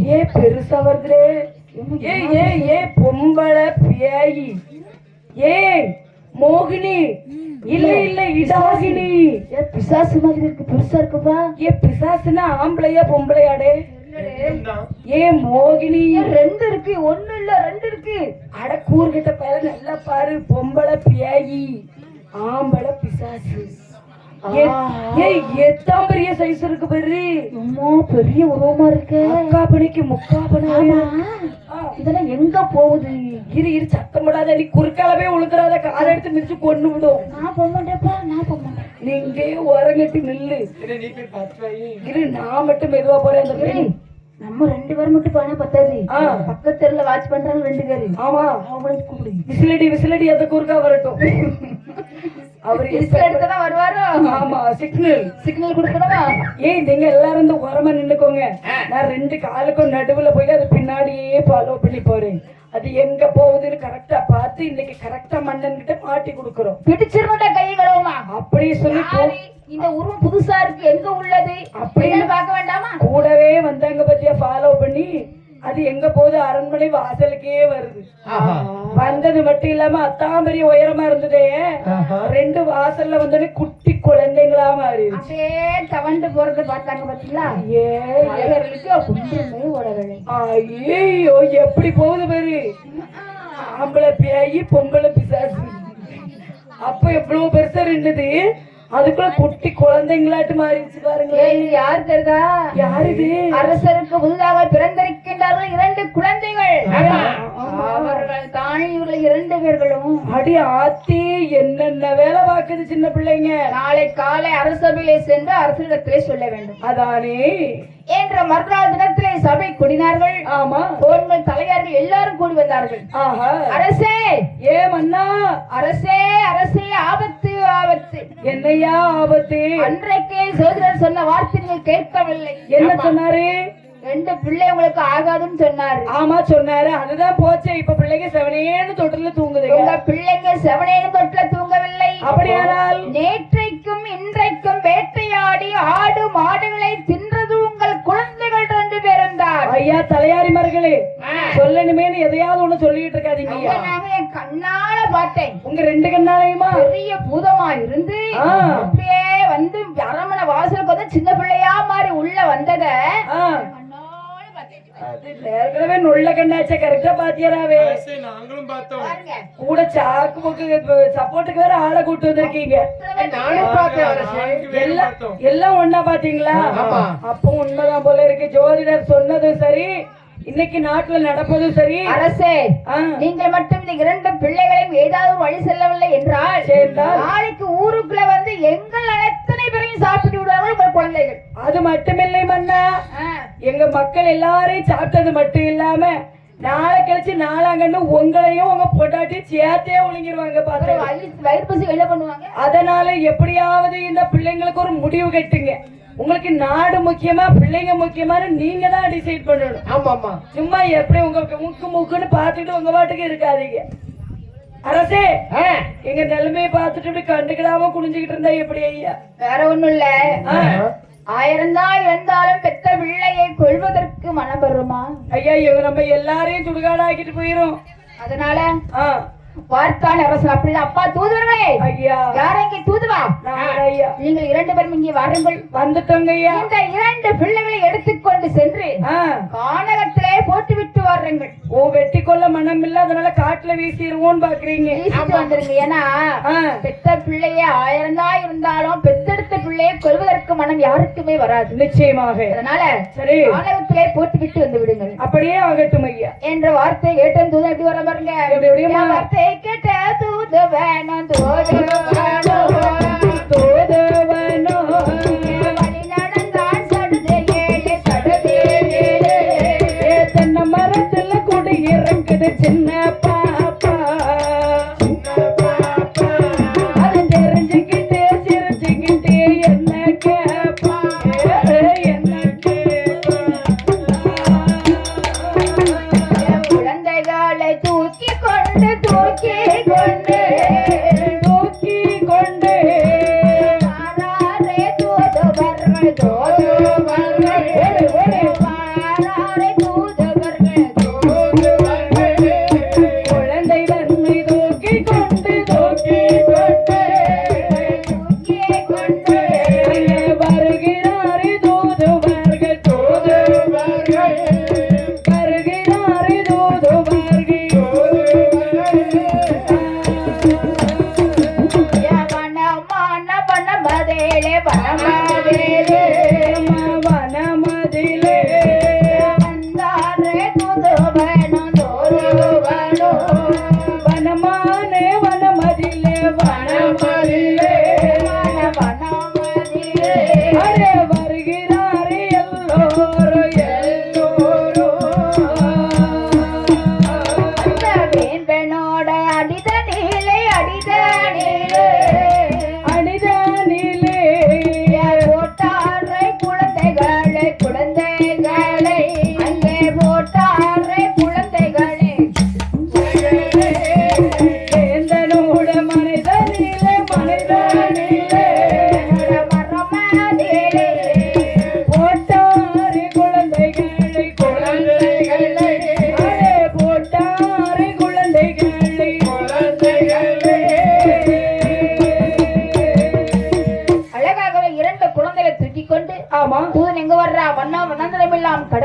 ஏ பெருசா வருதுரே. ஏ பொம்பளை பேயி. ஏ மோகினி. இல்ல இல்ல இடாகினி. ஏ பிசாசு மாதிரி இருக்கு, பெருசா இருக்குப்பா. ஏ பிசாசுனா ஆம்பளையா பொம்பளையாடே? ஏ மோகினி. ரெண்டு இருக்கு, ஒண்ணு இல்ல ரெண்டு இருக்கு. அட கூறுகிட்ட பேர நல்லா பாரு. பொம்பளை பேயி, ஆம்பளை பிசாசு. எத்தாம் பெரிய சைஸ் இருக்கு பாரு. அம்மா பெரிய உருவமா இருக்கு. முக்காபணிக்கு முக்காபணி. இதெல்லாம் எங்க போகுது? இரு இரு சத்தம் போடாத. நீ குறுக்காலவே உழுதுறாத. காலை எடுத்து மிதிச்சு கொண்டு விடும். நான் போமாட்டேப்பா, நான் போமாட்டேன். நீங்க உரங்கட்டி நில்லு. இரு நான் மட்டும் மெதுவா போறேன். அந்த பெண் நம்ம ரெண்டு பேரும் மட்டும் போனா பத்தாது. பக்கத்து தெருல வாட்ச் பண்றாங்க ரெண்டு பேரு. ஆமா அவங்களுக்கு கூப்பிடு. விசிலடி விசிலடி அந்த குறுக்கா வரட்டும். அவர் எடுத்ததான் வருவாரோ? ஆமா சிக்னல் சிக்னல் கொடுக்கணுமா? ஏய் நீங்க எல்லாரும் இந்த உரமா நின்னுக்கோங்க. நான் ரெண்டு காலுக்கும் நடுவுல போய் அது பின்னாடியே ஃபாலோ பண்ணி போறேன். அது எங்க போகுதுன்னு கரெக்டா பார்த்து இன்னைக்கு கரெக்டா மன்னன் கிட்ட மாட்டி கொடுக்கறோம். பிடிச்சிருந்தா கை கழுவுமா அப்படி சொல்லி இந்த உருவம் புதுசா இருக்கு, எங்க உள்ளது அப்படின்னு பார்க்க வேண்டாமா? கூடவே வந்தாங்க பத்தியா ஃபாலோ பண்ணி. அது எங்க போகுது? அரண்மனை வாசலுக்கே வருது. வந்தது மட்டும் இல்லாம அத்தான் பெரிய உயரமா இருந்ததே. ரெண்டு வாசல்ல வந்தோடனே குட்டி குழந்தைங்களா மாறி தவண்டு போறது பார்த்தாங்க பாத்தீங்களா? ஐயோ எப்படி போகுது பாரு. ஆம்பளை பேயி பொம்பளை பிசாசு. அப்ப எவ்வளவு பெருசா இருந்தது, அதுக்குள்ள குட்டி குழந்தைங்களாட்டு மாறிடுச்சு பாருங்க. யாரு தெரியுதா? யாரு இது? அரசருக்கு புதிதாக பிறந்திருக்கின்றார்கள் இரண்டு குழந்தைகள். அவர்கள் தான் இவர்கள் இரண்டு பேர்களும். அடி ஆத்தி என்னென்ன வேலை பார்க்குது சின்ன பிள்ளைங்க. நாளை காலை அரசபையிலே சென்று அரசிடத்திலே சொல்ல வேண்டும். அதானே என்ற மறுநாள் தினத்திலே சபை கூடினார்கள். ஆமா கோன்கள் தலையார்கள் எல்லாரும் கூடி வந்தார்கள். அரசே ஏ மன்னா. அரசே அரசே ஆபத்து ஆபத்து. என்னையா ஆபத்து? அன்றைக்கே சோதரர் சொன்ன வார்த்தை நீங்கள் கேட்கவில்லை. என்ன சொன்னாரு? ரெண்டு பிள்ளை உங்களுக்கு ஆகாதுன்னு சொன்னாரு. ஆமா சொன்னாரு. அதுதான் போச்சு. இப்ப பிள்ளைங்க செவனேன்னு தொட்டில தூங்குது. உங்க பிள்ளைங்க செவனேன்னு தொட்டில தூங்கவில்லை. அப்படியானால் நேற்றைக்கும் இன்றைக்கும் வேட்டையாடி ஆடு மாடுகளை தின்றது உங்கள் குழந்தைகள் ரெண்டு பேரும் தான். ஐயா தலையாரி மர்களே சொல்லணுமேனு எதையாவது ஒண்ணு சொல்லிட்டு இருக்காதீங்க. நான் என் கண்ணால பார்த்தேன். உங்க ரெண்டு கண்ணாலையுமா? பெரிய பூதமா இருந்து அப்படியே வந்து அரண்மனை வாசலுக்கு வந்து சின்ன பிள்ளையா மாதிரி உள்ள வந்தத ஏற்கனவே நொல்ல கண்ணாச்ச கரெக்டா பாத்தியராவே. நாங்களும் பார்த்தோம். கூட சாக்கு போக்கு சப்போர்ட்டுக்கு வேற ஆளை கூட்டு வந்திருக்கீங்க. எல்லாம் ஒன்னா பாத்தீங்களா? அப்போ உண்மைதான் போல இருக்கு. ஜோதிடர் சொன்னதும் சரி, இன்னைக்கு நாட்டுல நடப்பதும் சரி. அரசே நீங்கள் மட்டும் இந்த இரண்டு பிள்ளைகளையும் ஏதாவது வழி செல்லவில்லை என்றால் நாளைக்கு ஊருக்குள்ள வந்து எங்கள் அத்தனை பேரையும் சாப்பிட்டு விடுவார்கள் உங்கள் குழந்தைகள். அது மட்டுமில்லை மன்னா, எங்க மக்கள் எல்லாரையும் சாப்பிட்டது மட்டும் இல்லாம நாளை கழிச்சு நாளாங்கன்னு உங்களையும் உங்க பொட்டாட்டி சேர்த்தே ஒழுங்கிடுவாங்க. வயிறு பசி என்ன பண்ணுவாங்க? அதனால எப்படியாவது இந்த பிள்ளைங்களுக்கு ஒரு முடிவு கட்டுங்க. உங்களுக்கு நாடு முக்கியமா பிள்ளைங்க முக்கியமானு நீங்க தான் டிசைட் பண்ணணும். ஆமா ஆமா. சும்மா எப்படி உங்க முக்கு முக்குன்னு பாத்துட்டு உங்க பாட்டுக்கு இருக்காதீங்க. அரசே எங்க நிலைமையை பார்த்துட்டு இப்படி கண்டுக்கிடாம குனிஞ்சுக்கிட்டு இருந்தா எப்படி ஐயா? வேற ஒண்ணும் இல்ல. 1000 தான் இருந்தாலும் பெத்த பிள்ளையை கொள்வதற்கு மனம் வருமா? ஐயா இவங்க நம்ம எல்லாரையும் சுடுகாடாக்கிட்டு போயிரும். அதனால பார்த்தான் அரசன் அப்படி அப்பா தூதுவர்களே. ஐயா யார இங்கே தூதுவா? ஐயா நீங்கள் இரண்டு பேரும் இங்கே வாருங்கள். வந்துட்டோங்க ஐயா. இந்த இரண்டு பிள்ளைகளை எடுத்துக்கொண்டு சென்று கானகத்திலே போட்டு விட்டு வாருங்கள். ஓ வெட்டி கொள்ள மனம் இல்ல, அதனால காட்டுல வீசிடுவோம்னு பாக்குறீங்க. வந்துருங்க. ஏன்னா பெத்த பிள்ளைய 1000 தான் இருந்தாலும் பெத்தெடுத்த பிள்ளையை கொள்வதற்கு மனம் யாருக்குமே வராது. நிச்சயமாக. அதனால சரி கானகத்திலே போட்டு விட்டு வந்து விடுங்கள். அப்படியே ஆகட்டும் ஐயா என்ற வார்த்தை கேட்ட தூதன் எப்படி வர பாருங்க. வார்த்தை கேட்ட தூது வேணும் தூது வேணும் தூது வேணும். வழி நடந்தான் சடுதே சடுதே தென்னை மரத்துல கூட இறங்குது சின்ன பாப்பா. அது தெரிஞ்சுக்கிட்டே சிரிச்சுக்கிட்டே என்ன கேப்பா என்ன கேப்பா. குழந்தைகளை தூக்கி கொண்டு தூக்கி கொண்டு தூக்கி கொண்டு தூது வர்கள் தூது வர்கள் தூது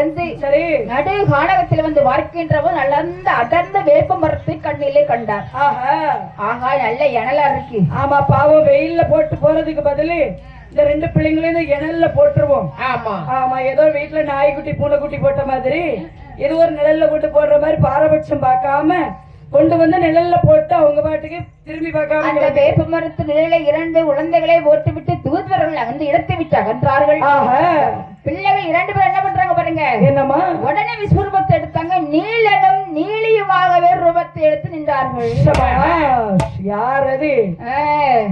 கடந்து சரி நடு கானகத்தில் வந்து பார்க்கின்றவோ நல்ல அடர்ந்த வேப்ப மரத்தை கண்ணிலே கண்டார். ஆஹா ஆகா நல்ல இணலா இருக்கு. ஆமா பாவம் வெயில்ல போட்டு போறதுக்கு பதிலு இந்த ரெண்டு பிள்ளைங்களையும் இந்த இணல்ல போட்டுருவோம். ஆமா ஆமா ஏதோ வீட்டுல நாய்க்குட்டி பூனைக்குட்டி போட்ட மாதிரி இது ஒரு நிழல்ல கொண்டு போடுற மாதிரி பாரபட்சம் பார்க்காம கொண்டு வந்து நிழல்ல போட்டு அவங்க பாட்டுக்கு திரும்பி பார்க்காம அந்த வேப்ப மரத்து நிழலை 2 உலந்தைகளை போட்டுவிட்டு தூதுவர்கள் அந்த இடத்தை விட்டு அகன்றார்கள். பிள்ளைகள் 2 பேர் என்ன பண்றாங்க பாருங்க. என்னம்மா உடனே விஸ்வரூபத்தை எடுத்தாங்க. நீலனும் நீலியுமாகவே ரூபத்தை எடுத்து நின்றார்கள். யார் அது?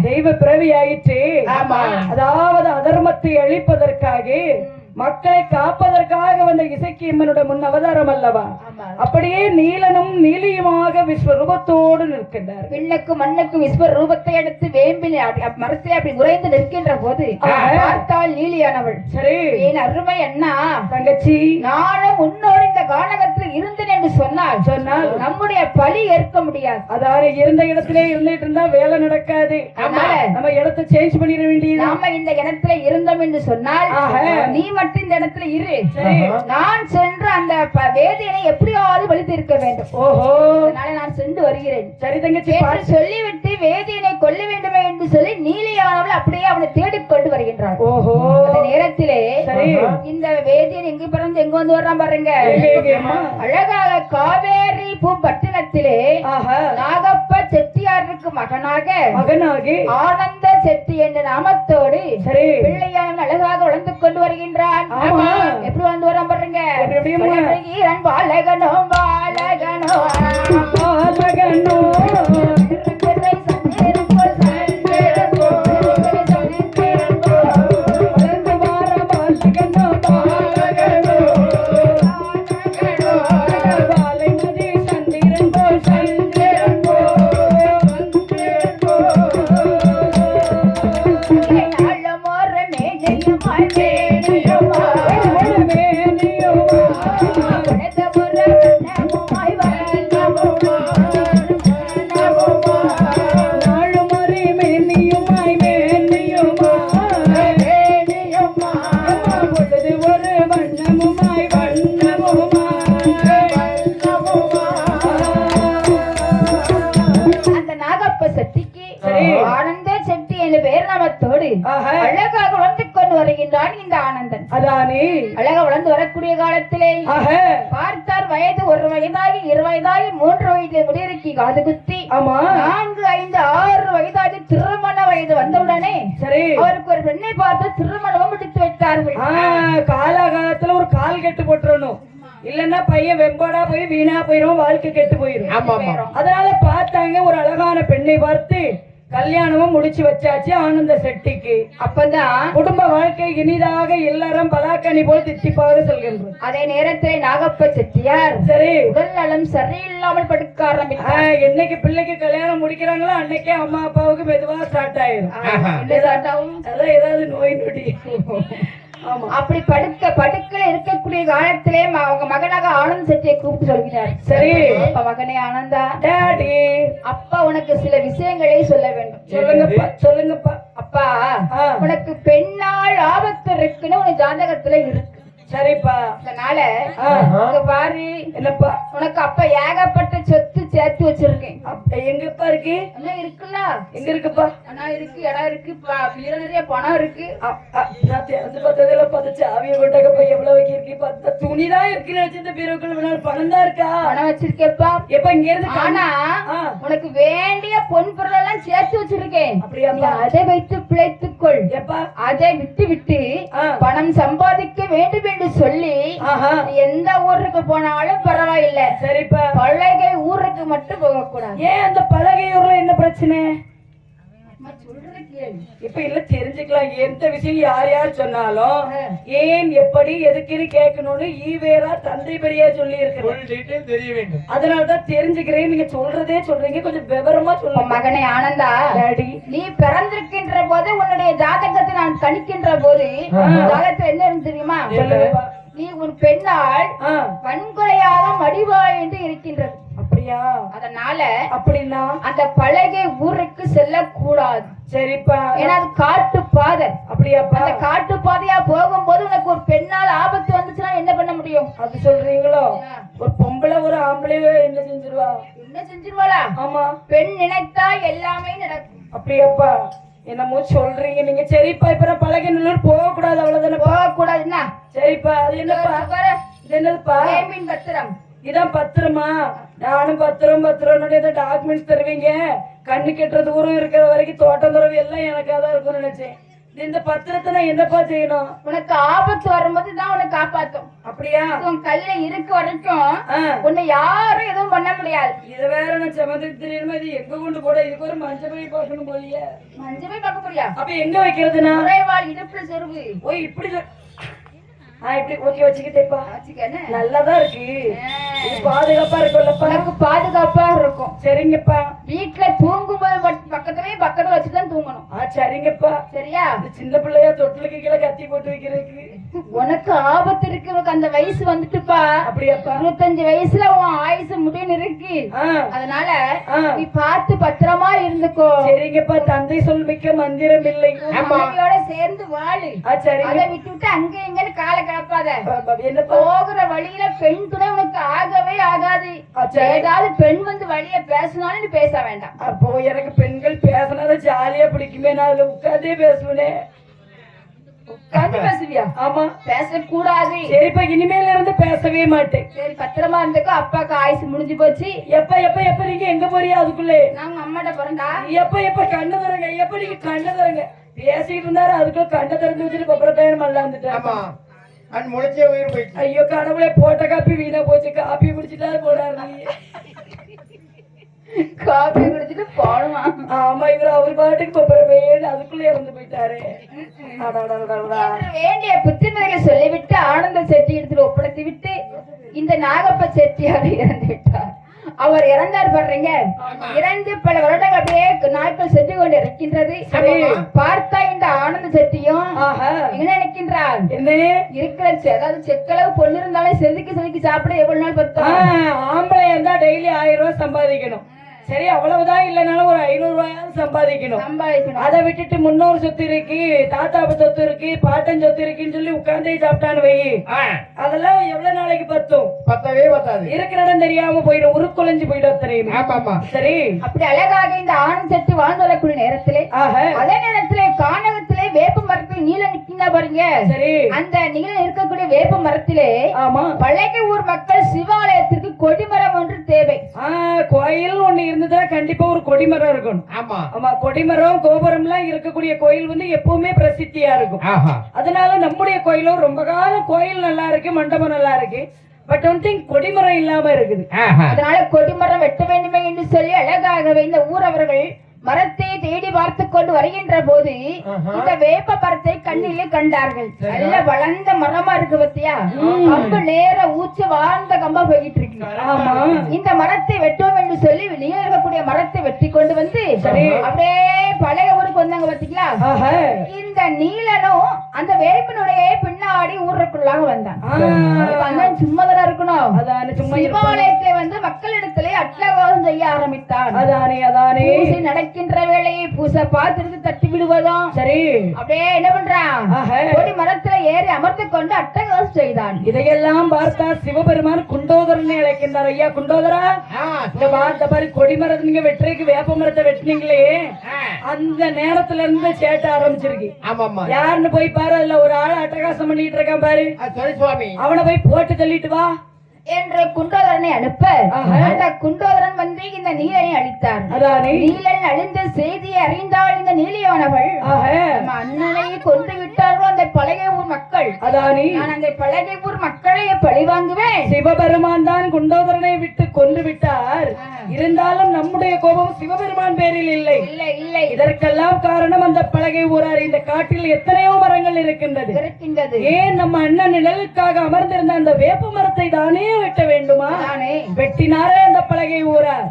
தெய்வ பிறவி ஆயிற்று. ஆமா அதாவது அதர்மத்தை அழிப்பதற்காக மக்களை காப்பதற்காக வந்த இசக்கியம்மனுடைய முன் அவதாரம் அல்லவா? அப்படியே நீலனும் நீலியுமாக விஸ்வரூபத்தோடு நிற்கின்றார். விண்ணுக்கு மண்ணுக்கு விஸ்வரூபத்தை எடுத்து வேம்பில் மரத்தை அப்படி உறைந்து நிற்கின்ற போது பார்த்தால் நீலியானவள். சரி என் அருமை அண்ணா தங்கச்சி நானும் முன்னோர் இந்த கானகத்தில் இருந்தேன் என்று சொன்னால் நம்முடைய பழி ஏற்க முடியாது. அதாவது இருந்த இடத்திலே இருந்துட்டு இருந்தா வேலை நடக்காது. நம்ம இடத்தை சேஞ்ச் பண்ணிட வேண்டியது. நாம இந்த இடத்துல இருந்தோம் என்று சொன்னால் நீ மட்டும் இந்த இடத்துல இரு. நான் சென்று அந்த வேதியனை எப்படியாவது வலித்து இருக்க வேண்டும். ஓஹோ அதனால நான் சென்று வருகிறேன். சரி தங்கச்சி சொல்லிவிட்டு வேதியனை கொல்ல வேண்டுமே என்று சொல்லி நீலியானவள் அப்படியே அவனை தேடிக்கொண்டு வருகின்றாள். ஓஹோ அந்த நேரத்திலே இந்த வேதியன் எங்க பிறந்து எங்க வந்து வர்றான் பாருங்க. அழகாக காவேரி பூ பட்டினத்திலே நாகப்ப செட்டியாருக்கு மகனாக ஆனந்த செட்டி என்ற நாமத்தோடு பிள்ளையானவன் அழகாக வளர்ந்து கொண்டு வருகின்றான். எப்படி வந்து வரான் பாருங்க. பாலகனோ பாலகனோ பாலகனோ ஆனந்த செட்டி என்ற பெயர் நாமத்தோடு அழகாக வளர்ந்து கொண்டு வருகின்றான் இந்த ஆனந்தன். அதானே அழகா வளர்ந்து வரக்கூடிய காலத்திலே பார்த்தார் வயது 1 வயதாகி 2 வயதாகி 3 வயதில் முடியிறக்கி காது குத்தி 4 5 6 வயதாகி திருமண வயது வந்தவுடனே சரி அவருக்கு ஒரு பெண்ணை பார்த்து திருமணமும் முடித்து வைத்தார்கள். காலகாலத்துல ஒரு கால் கெட்டு போட்டுறணும், இல்லன்னா பையன் வெம்போடா போய் வீணா போயிரும், வாழ்க்கை கெட்டு போயிரும். அதனால பார்த்தாங்க ஒரு அழகான பெண்ணை பார்த்து கல்யாணமும் முடிச்சு வச்சாச்சு ஆனந்த செட்டிக்கு. அப்பதான் குடும்ப வாழ்க்கை இனிதாக எல்லாரும் பலாக்கனி போல் தித்திப்பாக செல்கின்றோம். அதே நேரத்தில் நாகப்ப செட்டியார் சரி உடல் நலம் சரியில்லாமல் படுக்க ஆரம்பித்தார். என்னைக்கு பிள்ளைக்கு கல்யாணம் முடிக்கிறாங்களோ அன்னைக்கே அம்மா அப்பாவுக்கு மெதுவா ஸ்டார்ட் ஆயிரும். அதான் ஏதாவது நோய் நொடி. அப்படி படுக்கல இருக்கக்கூடிய காலத்திலே அவங்க மகனாக ஆனந்த் செட்டியை கூப்பிட்டு சொல்கிறார். சரி அப்பா மகனே ஆனந்தா, டாடி அப்பா உனக்கு சில விஷயங்களை சொல்ல வேண்டும். சொல்லுங்கப்பா சொல்லுங்கப்பா. அப்பா உனக்கு பெண்ணால் ஆபத்து இருக்குன்னு உனக்கு ஜாதகத்துல இருக்கு. சரிப்பா அதனால பாரு என்னப்பா உனக்கு அப்பா ஏகப்பட்ட சொத்து சேர்த்து வச்சிருக்கேன். எங்கப்பா இருக்கு? இருக்குல்ல எங்க இருக்குப்பா? ஆனா இருக்கு, இடம் இருக்கு, நிறைய பணம் இருக்கு. நான் திறந்து பார்த்ததுல பார்த்துச்சு ஆவிய கொண்டக்கப்பா எவ்வளவு இருக்கு பார்த்தா துணிதான் இருக்குன்னு வச்சிருந்த பீரோக்கள் பணம் தான் இருக்கா? பணம் வச்சிருக்கேப்பா. எப்ப இங்க இருந்து? ஆனா உனக்கு வேண்டிய பொன் பொருள் எல்லாம் சேர்த்து வச்சிருக்கேன். அப்படியா? அதை வைத்து பிழைத்துக்கொள். எப்பா அதை விட்டு விட்டு பணம் சம்பாதிக்க வேண்டும் என்று சொல்லி எந்த ஊருக்கு போனாலும் பரவாயில்லை. சரிப்பா பழகை ஊருக்கு மட்டும் போக கூடாது. ஏன் அந்த பழகை ஊர்ல என்ன பிரச்சனை? இப்ப இல்ல தெரிஞ்சுக்கலாம். எந்த விஷயம் யார் யார் சொன்னாலும் ஏன் எப்படி எதுக்குன்னு கேட்கணும்னு ஈவேரா தந்தை பெரியா சொல்லி இருக்கிறேன், தெரிய வேண்டும். அதனாலதான் தெரிஞ்சுக்கிறேன். நீங்க சொல்றதே சொல்றீங்க, கொஞ்சம் விவரமா சொல்லுங்க. மகனே ஆனந்தா, நீ பிறந்திருக்கின்ற போது உன்னுடைய ஜாதகத்தை நான் கணிக்கின்ற போது ஜாதகத்துல என்ன இருந்து தெரியுமா? நீ ஒரு பெண்ணால் வன்கொலையாக மடிவாய் என்று இருக்கின்றது. அப்படியா? அதனால அப்படின்னா அந்த பழகை ஊருக்கு செல்ல கூடாது. சரிப்பா, ஏன்னா அது காட்டு பாதை. அப்படியாப்பா? அந்த காட்டு பாதையா போகும்போது உனக்கு ஒரு பெண்ணால் ஆபத்து வந்துச்சுன்னா என்ன பண்ண முடியும்? அது சொல்றீங்களோ? ஒரு பொம்பளை ஒரு ஆம்பளையோ என்ன செஞ்சிருவா? என்ன செஞ்சிருவாளா? ஆமா, பெண் நினைத்தா எல்லாமே நடக்கும். அப்படியாப்பா? என்னமோ சொல்றீங்க நீங்க. சரிப்பா, இப்ப பழகினூர் போக கூடாது அவ்வளவுதானே? போக கூடாதுன்னா சரிப்பா. அது என்னப்பா? இது என்னதுப்பா? வேம்பின் பத்திரம். இதான் பத்திரமா? நானும் பத்திரம் பத்திரம் டாக்குமெண்ட்ஸ் தருவீங்க, கண்ணு கெட்டுற தூரம் இருக்கிற வரைக்கும் தோட்டம் துறவு எல்லாம் எனக்கு அதான் இருக்கும்னு நினைச்சேன். இந்த பத்திரத்தை நான் என்னப்பா செய்யணும்? உனக்கு ஆபத்து வரும்போது தான் உனக்கு காப்பாத்தும். அப்படியா? உன் கையில இருக்க வரைக்கும் உன்னை யாரும் எதுவும் பண்ண முடியாது. இத வேற நான் சமத்துக்கு தெரியுமா? இது எங்க கொண்டு போட? இதுக்கு ஒரு மஞ்சள் போய் பார்க்கணும் போலியே. மஞ்சள் போய் பார்க்க முடியா? அப்ப எங்க வைக்கிறதுனா? குறைவால் இடுப்புல செருவு. ஓ இப்படி இப்படி ஓகே வச்சுக்கிட்டேப்பா. நல்லாதான் இருக்கு. இது பாதுகாப்பா இருக்கும்லப்பா? உனக்கு பாதுகாப்பா இருக்கும். சரிங்கப்பா. வீட்டுல தூங்கும்போது பக்கத்துல வச்சுதான் தூங்கணும். சரிங்கப்பா. சரியா? சின்ன பிள்ளையா தொட்டிலுக்கு கீழே கத்தி போட்டு வைக்கிறதுக்கு உனக்கு ஆபத்து இருக்கு. உனக்கு அந்த வயசு வந்துட்டுப்பா. அப்படியாப்பா? 25 வயசுல உன் ஆயுசு முடின்னு இருக்கு. அதனால நீ பார்த்து பத்திரமா இருந்துக்கோ. சரிங்கப்பா. தந்தை சொல் மிக்க மந்திரம் இல்லை. அம்மாவோட சேர்ந்து வாழு. அதை விட்டுவிட்டு அங்க எங்கன்னு காலை கலப்பாத. போகிற வழியில பெண் துணை உனக்கு ஆகவே ஆகாது. ஏதாவது பெண் வந்து வழிய பேசினாலும் நீ பேச வேண்டாம். அப்போ எனக்கு பெண்கள் பேசினாதான் ஜாலியா பிடிக்குமே. நான் அதுல உட்காந்தே பேசுவேன். உட்காந்து பேசுவியா? ஆமா. பேசக்கூடாது. சரிப்பா, இனிமேல இருந்து பேசவே மாட்டேன். சரி, பத்திரமா இருந்துக்கோ. அப்பாக்கு ஆயுசு முடிஞ்சு போச்சு. எப்ப நீங்க எங்க போறியா? அதுக்குள்ளே நாங்க அம்மாட்ட போறேன்டா. எப்ப கண்ணு தரங்க? எப்ப நீங்க கண்ணு தரங்க? பேசிட்டு இருந்தாரு, அதுக்குள்ள கண்ணை திறந்து வச்சுட்டு பப்பரப்பையன் மல்லாந்துட்டேன். ஐயோ கடவுளே, போட்ட காப்பி வீணா போச்சு. காப்பி குடிச்சிட்டா போனாரு. காப்பி குடிச்சிட்டு போடுமா? ஆமா, இவர் அவர் பாட்டுக்கு பப்பரப்பையன் அதுக்குள்ள இறந்து போயிட்டாரு. வேண்டிய புத்திமதிகளை சொல்லிவிட்டு ஆனந்த செட்டி இடத்துல ஒப்படைத்து விட்டு இந்த நாகப்ப செட்டியார் இறந்து விட்டார். அவர் இறந்தார் பாருங்க. இறந்து பல வருடங்கள் அப்படியே நாட்கள் சென்று கொண்டு இருக்கின்றது. பார்த்தா இந்த ஆனந்த செட்டியும் என்ன நினைக்கின்றார்? இருக்கிற அதாவது செக்களவு பொண்ணு இருந்தாலும் செதுக்கி சாப்பிட எவ்வளவு நாள் பத்தோம்? ஆம்பளை இருந்தா டெய்லி 1000 ரூபாய் சம்பாதிக்கணும். சரி, அவ்வளவுதான் இல்லைனாலும் ஒரு 500 ரூபாயாவது சம்பாதிக்கணும். அதை விட்டுட்டு முன்னோர் சொத்து இருக்கு, தாத்தாப்பு சொத்து இருக்கு, பாட்டன் சொத்து இருக்குன்னு சொல்லி உட்கார்ந்தே சாப்பிட்டான்னு வை. அதெல்லாம் எவ்வளவு நாளைக்கு பத்தும்? பத்தவே பத்தாது. இருக்கிற இடம் தெரியாம போயிடும், உருக்குலைஞ்சு போயிடும். தெரியுமா? சரி, அப்படி அழகாக இந்த ஆண் சட்டி வாழ்ந்து வரக்கூடிய நேரத்திலே அதே நேரத்திலே கானகத்திலே வேப்ப மரத்தில் நீல நிக்கினா பாருங்க. சரி, அந்த நீல இருக்கக்கூடிய வேப்ப மரத்திலே பழைய ஊர் மக்கள் சிவாலயத்திற்கு கொடிமரம் ஒன்று தேவை. கோயில் ஒண்ணு இருந்ததா கண்டிப்பா ஒரு கொடிமரம் இருக்கணும். ஆமா, கொடிமரம் கோபுரம் எல்லாம் இருக்கக்கூடிய கோயில் வந்து எப்பவுமே பிரசித்தியா இருக்கும். அதனால நம்முடைய கோயிலும் ரொம்ப காலம் கோயில் நல்லா இருக்கு, மண்டபம் நல்லா இருக்கு. பட் ஒன் திங், கொடிமரம் இல்லாம இருக்குது. அதனால கொடிமரம் வெட்ட வேண்டுமே என்று சொல்லி அழகாகவே இந்த ஊரவர்கள் மரத்தை தேடி பார்த்து கொண்டு வருகின்ற போது இந்த வேப்ப மரத்தை கண்ணிலே கண்டார்கள். நல்ல வளர்ந்த மரமா இருக்கு பத்தியா? கம்பு நேர ஊச்சு வாழ்ந்த கம்பா போய்கிட்டு இருக்கு. இந்த மரத்தை வெட்டுவோம் என்று சொல்லி வெளியே இருக்கக்கூடிய மரத்தை வெட்டி கொண்டு வந்து அப்படியே பழைய ஊருக்கு வந்தாங்க பாத்தீங்களா? இந்த நீலனும் அந்த வேப்பினுடைய பின்னாடி ஊருக்குள்ளாக வந்தான். சும்மாதான இருக்கணும். சிவாலயத்தை வந்து மக்களிடத்திலே அட்டகாசம் செய்ய ஆரம்பித்தான். நடக்கின்ற வேலையை பூசை பார்த்து தட்டி விடுவதும் சரி. அப்படியே என்ன பண்றான்? கொடி மரத்துல ஏறி அமர்ந்து கொண்டு அட்டகாசம் செய்தான். இதையெல்லாம் பார்த்தா சிவபெருமான் குண்டோதரன் அழைக்கின்றார். ஐயா குண்டோதரா, இந்த மாதிரி கொடிமரத்தை நீங்க வெட்டுறதுக்கு வேப்ப மரத்தை வெட்டினீங்களே, அந்த நேரத்துல இருந்து சேட்ட ஆரம்பிச்சிருக்கு. யாருன்னு போய் பாரு, அதுல ஒரு ஆள் அட்டகாசம் பண்ணிட்டு இருக்கான் பாரு. அவனை போய் போட்டு தள்ளிட்டு வா என்று குண்டோதரனை அனுப்ப அந்த குண்டோதரன் வந்து இந்த நீலனை அழித்தார். நீலன் அழிந்த செய்தியை அறிந்தால் இந்த நீலியானவள் அண்ணனை கொண்டு விட்டார்கள் அந்த பழைய ஊர் மக்கள். நான் அந்த பழைய ஊர் மக்களை பழி வாங்குவேன். சிவபெருமான் தான் குண்டோதரனை விட்டு கொண்டு விட்டார். இருந்தாலும் நம்முடைய கோபம் சிவபெருமான் பேரில் இல்லை. இல்லை. இதற்கெல்லாம் காரணம் அந்த பழகை ஊரார். இந்த காட்டில் எத்தனையோ மரங்கள் இருக்கின்றது. ஏன் நம்ம அண்ணன் நிழலுக்காக அமர்ந்திருந்த அந்த வேப்ப மரத்தை தானே வெட்ட வேண்டுமா? வெட்டினாரே அந்த பலகை ஊரார்.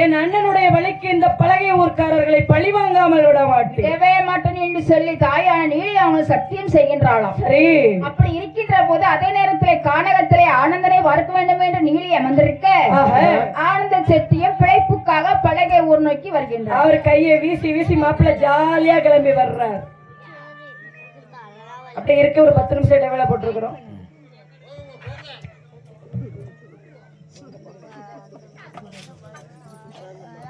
என் அண்ணனுடைய வழிக்கு இந்த பலகை ஊர்க்காரர்களை பழி வாங்காமல் விட மாட்டேன் என்று சொல்லி தாயான நீலி அவங்க சத்தியம் செய்கின்றாளாம். சரி, அப்படி இருக்கின்ற போது அதே நேரத்திலே கானகத்திலே ஆனந்தனை வறுக்க வேண்டும் என்று நீலி அமர்ந்திருக்க ஆனந்த செட்டியும் பிழைப்புக்காக பலகை ஊர் நோக்கி வருகின்றார். அவர் கையை வீசி வீசி மாப்பிள்ள ஜாலியா கிளம்பி வர்றார். அப்படி இருக்க ஒரு 10 நிமிஷம் இடைவேளை போட்டிருக்கிறோம்.